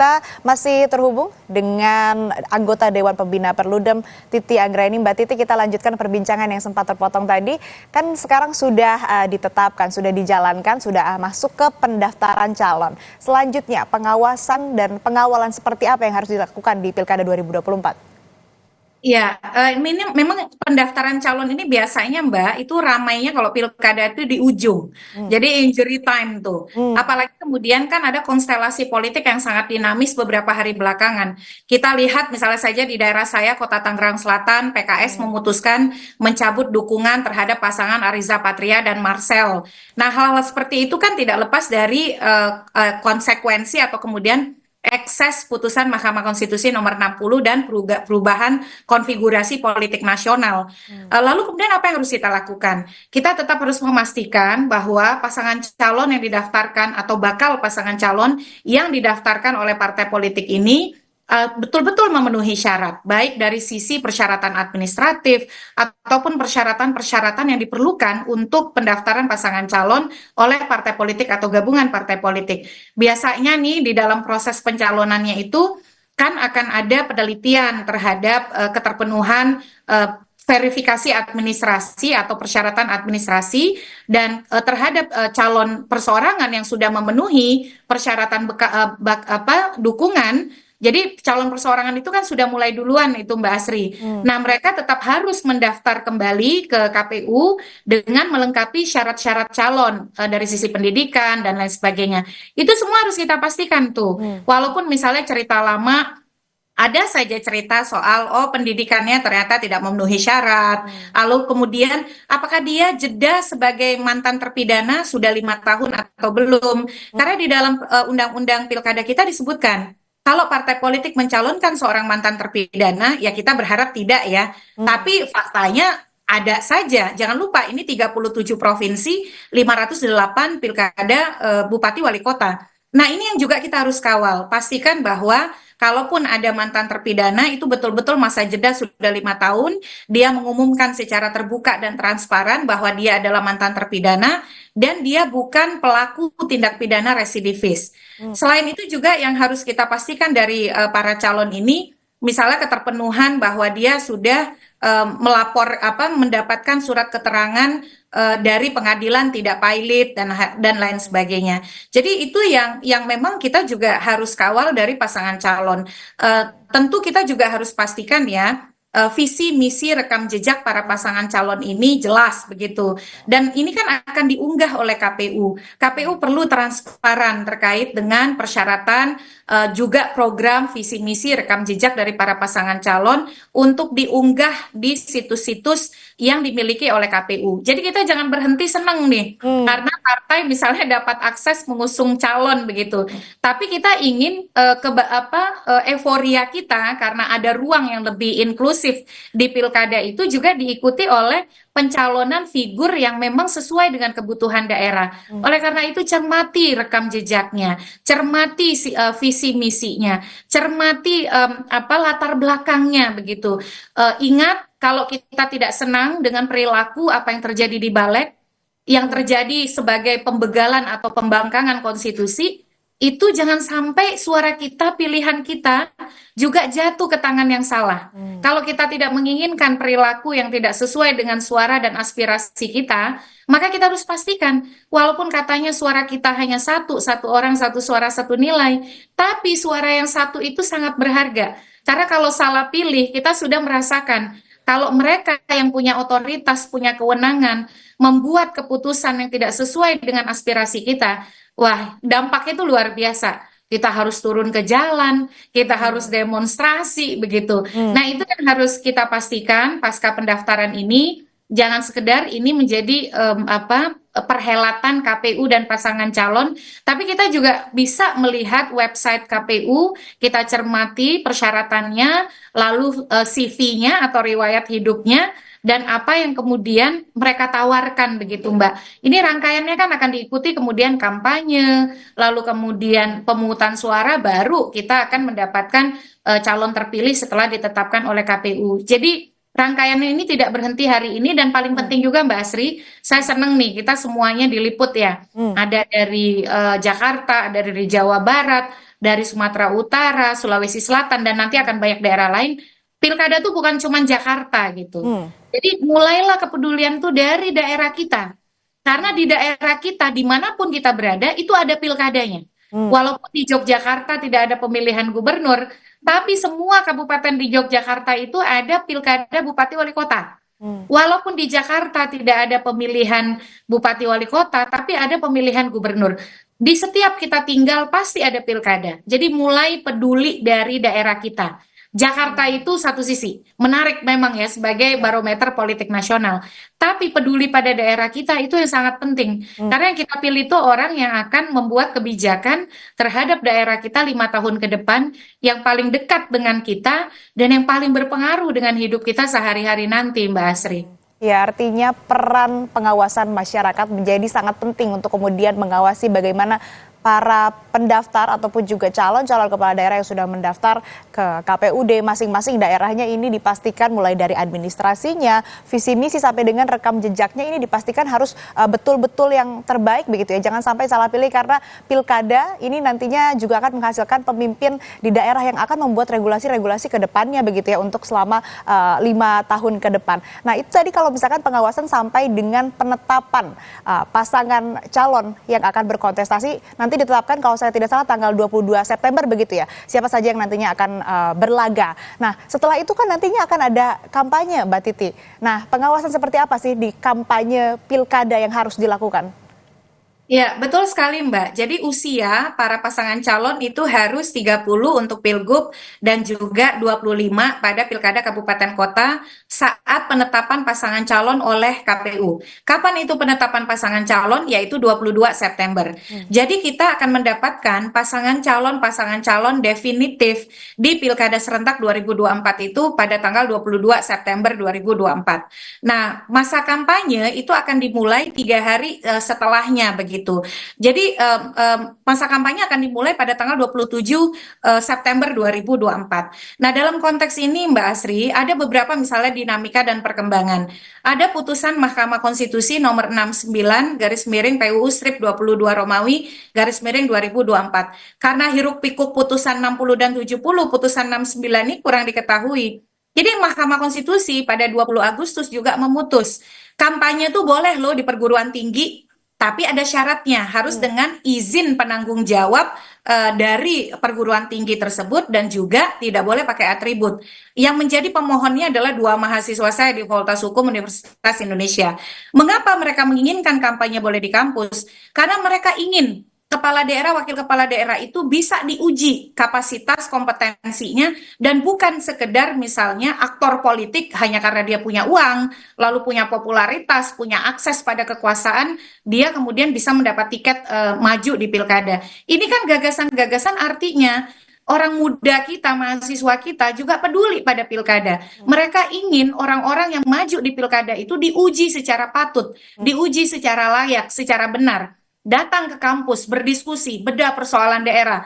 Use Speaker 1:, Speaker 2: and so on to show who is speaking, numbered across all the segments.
Speaker 1: kita masih terhubung dengan anggota Dewan Pembina Perludem Titi Anggraini. Mbak Titi, kita lanjutkan perbincangan yang sempat terpotong tadi. Kan sekarang sudah ditetapkan, sudah dijalankan, sudah masuk ke pendaftaran calon. Selanjutnya, pengawasan dan pengawalan seperti apa yang harus dilakukan di Pilkada 2024?
Speaker 2: Ya, ini memang pendaftaran calon ini biasanya Mbak, itu ramainya kalau pilkada itu di ujung. Jadi injury time tuh. Apalagi kemudian kan ada konstelasi politik yang sangat dinamis beberapa hari belakangan. Kita lihat misalnya saja di daerah saya, Kota Tangerang Selatan, PKS memutuskan mencabut dukungan terhadap pasangan Ariza Patria dan Marcel. Nah, hal-hal seperti itu kan tidak lepas dari konsekuensi atau kemudian ekses putusan Mahkamah Konstitusi nomor 60 dan perubahan konfigurasi politik nasional. Lalu kemudian apa yang harus kita lakukan? Kita tetap harus memastikan bahwa pasangan calon yang didaftarkan atau bakal pasangan calon yang didaftarkan oleh partai politik ini betul-betul memenuhi syarat, baik dari sisi persyaratan administratif ataupun persyaratan-persyaratan yang diperlukan untuk pendaftaran pasangan calon oleh partai politik atau gabungan partai politik. Biasanya nih di dalam proses pencalonannya itu kan akan ada penelitian terhadap keterpenuhan verifikasi administrasi atau persyaratan administrasi dan terhadap calon perseorangan yang sudah memenuhi persyaratan dukungan. Jadi calon perseorangan itu kan sudah mulai duluan itu Mbak Asri. Nah, mereka tetap harus mendaftar kembali ke KPU dengan melengkapi syarat-syarat calon dari sisi pendidikan dan lain sebagainya. Itu semua harus kita pastikan tuh. Walaupun misalnya cerita lama ada saja cerita soal pendidikannya ternyata tidak memenuhi syarat. Lalu kemudian apakah dia jeda sebagai mantan terpidana sudah 5 tahun atau belum? Karena di dalam undang-undang pilkada kita disebutkan kalau partai politik mencalonkan seorang mantan terpidana, ya kita berharap tidak ya. Tapi faktanya ada saja. Jangan lupa ini 37 provinsi, 508 pilkada bupati wali kota. Nah, ini yang juga kita harus kawal. Pastikan bahwa kalaupun ada mantan terpidana itu betul-betul masa jeda sudah 5 tahun, dia mengumumkan secara terbuka dan transparan bahwa dia adalah mantan terpidana dan dia bukan pelaku tindak pidana residivis. Selain itu juga yang harus kita pastikan dari para calon ini, misalnya keterpenuhan bahwa dia sudah mendapatkan surat keterangan dari pengadilan tidak pilot dan lain sebagainya. Jadi itu yang memang kita juga harus kawal dari pasangan calon. Tentu kita juga harus pastikan ya visi misi rekam jejak para pasangan calon ini jelas begitu. Dan ini kan akan diunggah oleh KPU. KPU perlu transparan terkait dengan persyaratan juga program visi misi rekam jejak dari para pasangan calon untuk diunggah di situs-situs yang dimiliki oleh KPU. Jadi kita jangan berhenti senang nih karena partai misalnya dapat akses mengusung calon begitu. Tapi kita ingin euforia kita karena ada ruang yang lebih inklusif di pilkada itu juga diikuti oleh pencalonan figur yang memang sesuai dengan kebutuhan daerah. Oleh karena itu cermati rekam jejaknya, cermati visi misinya, cermati latar belakangnya begitu. Ingat kalau kita tidak senang dengan perilaku apa yang terjadi di Balik, yang terjadi sebagai pembegalan atau pembangkangan konstitusi, itu jangan sampai suara kita, pilihan kita juga jatuh ke tangan yang salah. Kalau kita tidak menginginkan perilaku yang tidak sesuai dengan suara dan aspirasi kita, maka kita harus pastikan, walaupun katanya suara kita hanya satu orang, satu suara, satu nilai, tapi suara yang satu itu sangat berharga. Karena kalau salah pilih, kita sudah merasakan, kalau mereka yang punya otoritas, punya kewenangan, membuat keputusan yang tidak sesuai dengan aspirasi kita, wah, dampaknya itu luar biasa. Kita harus turun ke jalan, kita harus demonstrasi, begitu. Nah, itu yang harus kita pastikan pasca pendaftaran ini, jangan sekedar ini menjadi perhelatan KPU dan pasangan calon, tapi kita juga bisa melihat website KPU, kita cermati persyaratannya, lalu CV-nya atau riwayat hidupnya, dan apa yang kemudian mereka tawarkan begitu Mbak. Ini rangkaiannya kan akan diikuti kemudian kampanye, lalu kemudian pemungutan suara, baru kita akan mendapatkan calon terpilih setelah ditetapkan oleh KPU. Jadi rangkaiannya ini tidak berhenti hari ini, dan paling penting juga Mbak Asri, saya senang nih kita semuanya diliput ya. Ada dari Jakarta, ada dari Jawa Barat, dari Sumatera Utara, Sulawesi Selatan, dan nanti akan banyak daerah lain. Pilkada tuh bukan cuma Jakarta gitu.
Speaker 1: Hmm.
Speaker 2: Jadi mulailah kepedulian tuh dari daerah kita. Karena di daerah kita, dimanapun kita berada, itu ada pilkadanya.
Speaker 1: Hmm.
Speaker 2: Walaupun di Yogyakarta tidak ada pemilihan gubernur, tapi semua kabupaten di Yogyakarta itu ada pilkada bupati wali kota.
Speaker 1: Hmm.
Speaker 2: Walaupun di Jakarta tidak ada pemilihan bupati wali kota, tapi ada pemilihan gubernur. Di setiap kita tinggal pasti ada pilkada. Jadi mulai peduli dari daerah kita. Jakarta itu satu sisi menarik memang ya sebagai barometer politik nasional. Tapi peduli pada daerah kita itu yang sangat penting. Karena yang kita pilih itu orang yang akan membuat kebijakan terhadap daerah kita 5 tahun ke depan yang paling dekat dengan kita dan yang paling berpengaruh dengan hidup kita sehari-hari nanti, Mbak Asri.
Speaker 1: Ya, artinya peran pengawasan masyarakat menjadi sangat penting untuk kemudian mengawasi bagaimana para pendaftar ataupun juga calon-calon kepala daerah yang sudah mendaftar ke KPUD masing-masing daerahnya ini dipastikan mulai dari administrasinya, visi misi sampai dengan rekam jejaknya ini dipastikan harus betul-betul yang terbaik begitu ya. Jangan sampai salah pilih karena pilkada ini nantinya juga akan menghasilkan pemimpin di daerah yang akan membuat regulasi-regulasi ke depannya begitu ya untuk selama 5 tahun ke depan. Nah, itu tadi kalau misalkan pengawasan sampai dengan penetapan pasangan calon yang akan berkontestasi nanti ditetapkan kalau saya tidak salah tanggal 22 September begitu ya. Siapa saja yang nantinya akan berlaga. Nah, setelah itu kan nantinya akan ada kampanye, Mbak Titi. Nah, pengawasan seperti apa sih di kampanye pilkada yang harus dilakukan?
Speaker 2: Ya, betul sekali Mbak. Jadi usia para pasangan calon itu harus 30 untuk Pilgub dan juga 25 pada Pilkada Kabupaten Kota saat penetapan pasangan calon oleh KPU. Kapan itu penetapan pasangan calon? Yaitu 22 September. Jadi kita akan mendapatkan pasangan calon definitif di Pilkada Serentak 2024 itu pada tanggal 22 September 2024. Nah, masa kampanye itu akan dimulai 3 hari setelahnya begitu. Jadi masa kampanye akan dimulai pada tanggal 27 September 2024. Nah, dalam konteks ini Mbak Asri, ada beberapa misalnya dinamika dan perkembangan. Ada putusan Mahkamah Konstitusi nomor 69 garis miring PUU strip 22 Romawi garis miring 2024. Karena hiruk pikuk putusan 60 dan 70, putusan 69 ini kurang diketahui. Jadi Mahkamah Konstitusi pada 20 Agustus juga memutus kampanye tuh boleh loh di perguruan tinggi, tapi ada syaratnya, harus dengan izin penanggung jawab dari perguruan tinggi tersebut dan juga tidak boleh pakai atribut. Yang menjadi pemohonnya adalah 2 mahasiswa saya di Fakultas Hukum Universitas Indonesia. Mengapa mereka menginginkan kampanye boleh di kampus? Karena mereka ingin kepala daerah, wakil kepala daerah itu bisa diuji kapasitas kompetensinya dan bukan sekedar misalnya aktor politik hanya karena dia punya uang, lalu punya popularitas, punya akses pada kekuasaan, dia kemudian bisa mendapat tiket maju di pilkada. Ini kan gagasan-gagasan artinya orang muda kita, mahasiswa kita juga peduli pada pilkada. Mereka ingin orang-orang yang maju di pilkada itu diuji secara patut, diuji secara layak, secara benar. Datang ke kampus, berdiskusi, bedah persoalan daerah,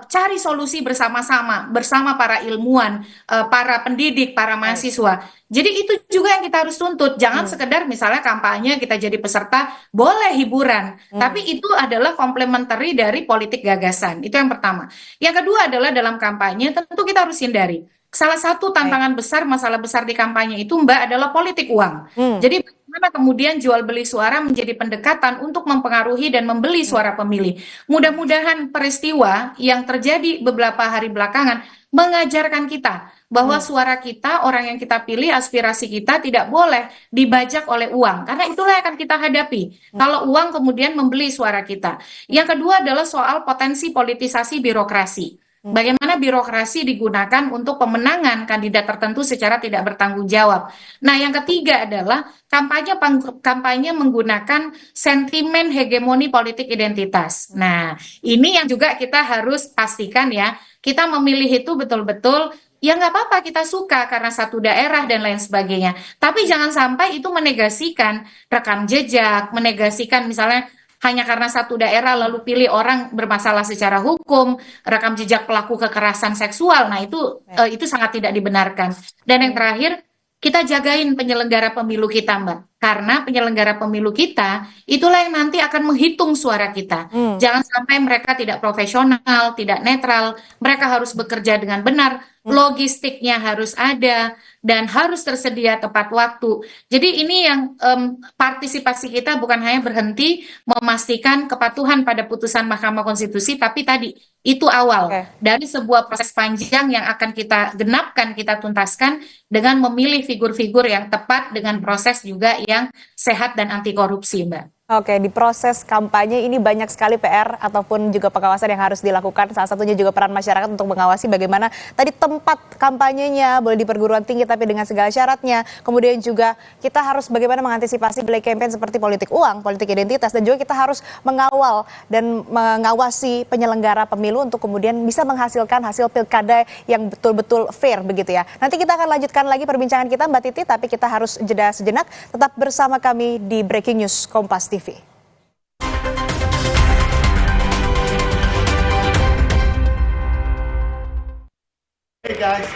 Speaker 2: cari solusi bersama-sama, bersama para ilmuwan, para pendidik, para mahasiswa. Jadi itu juga yang kita harus tuntut. Jangan sekedar misalnya kampanye kita jadi peserta, boleh hiburan. Tapi itu adalah komplementari dari politik gagasan. Itu yang pertama. Yang kedua adalah dalam kampanye tentu kita harus hindari. Salah satu tantangan besar, masalah besar di kampanye itu Mbak adalah politik uang. Jadi bagaimana kemudian jual beli suara menjadi pendekatan untuk mempengaruhi dan membeli suara pemilih. Mudah-mudahan peristiwa yang terjadi beberapa hari belakangan mengajarkan kita bahwa suara kita, orang yang kita pilih, aspirasi kita tidak boleh dibajak oleh uang. Karena itulah yang akan kita hadapi. Kalau uang kemudian membeli suara kita. Yang kedua adalah soal potensi politisasi birokrasi. Bagaimana birokrasi digunakan untuk pemenangan kandidat tertentu secara tidak bertanggung jawab. Nah, yang ketiga adalah kampanye menggunakan sentimen hegemoni politik identitas. Nah, ini yang juga kita harus pastikan ya, kita memilih itu betul-betul ya nggak apa-apa kita suka karena satu daerah dan lain sebagainya. Tapi jangan sampai itu menegasikan rekam jejak, menegasikan misalnya hanya karena satu daerah lalu pilih orang bermasalah secara hukum, rekam jejak pelaku kekerasan seksual. Nah, itu sangat tidak dibenarkan. Dan yang terakhir, kita jagain penyelenggara pemilu kita, Mbak. Karena penyelenggara pemilu kita itulah yang nanti akan menghitung suara kita. Jangan sampai mereka tidak profesional, tidak netral, mereka harus bekerja dengan benar, logistiknya harus ada, dan harus tersedia tepat waktu. Jadi ini yang partisipasi kita bukan hanya berhenti memastikan kepatuhan pada putusan Mahkamah Konstitusi, tapi tadi itu awal dari sebuah proses panjang yang akan kita genapkan, kita tuntaskan dengan memilih figur-figur yang tepat dengan proses juga yang sehat dan anti korupsi, Mbak.
Speaker 1: Oke, di proses kampanye ini banyak sekali PR ataupun juga pengawasan yang harus dilakukan. Salah satunya juga peran masyarakat untuk mengawasi bagaimana tadi tempat kampanyenya, boleh di perguruan tinggi tapi dengan segala syaratnya. Kemudian juga kita harus bagaimana mengantisipasi black campaign seperti politik uang, politik identitas, dan juga kita harus mengawal dan mengawasi penyelenggara pemilu untuk kemudian bisa menghasilkan hasil pilkada yang betul-betul fair begitu ya. Nanti kita akan lanjutkan lagi perbincangan kita Mbak Titi, tapi kita harus jeda sejenak. Tetap bersama kami di Breaking News Kompas TV.
Speaker 3: Hey guys.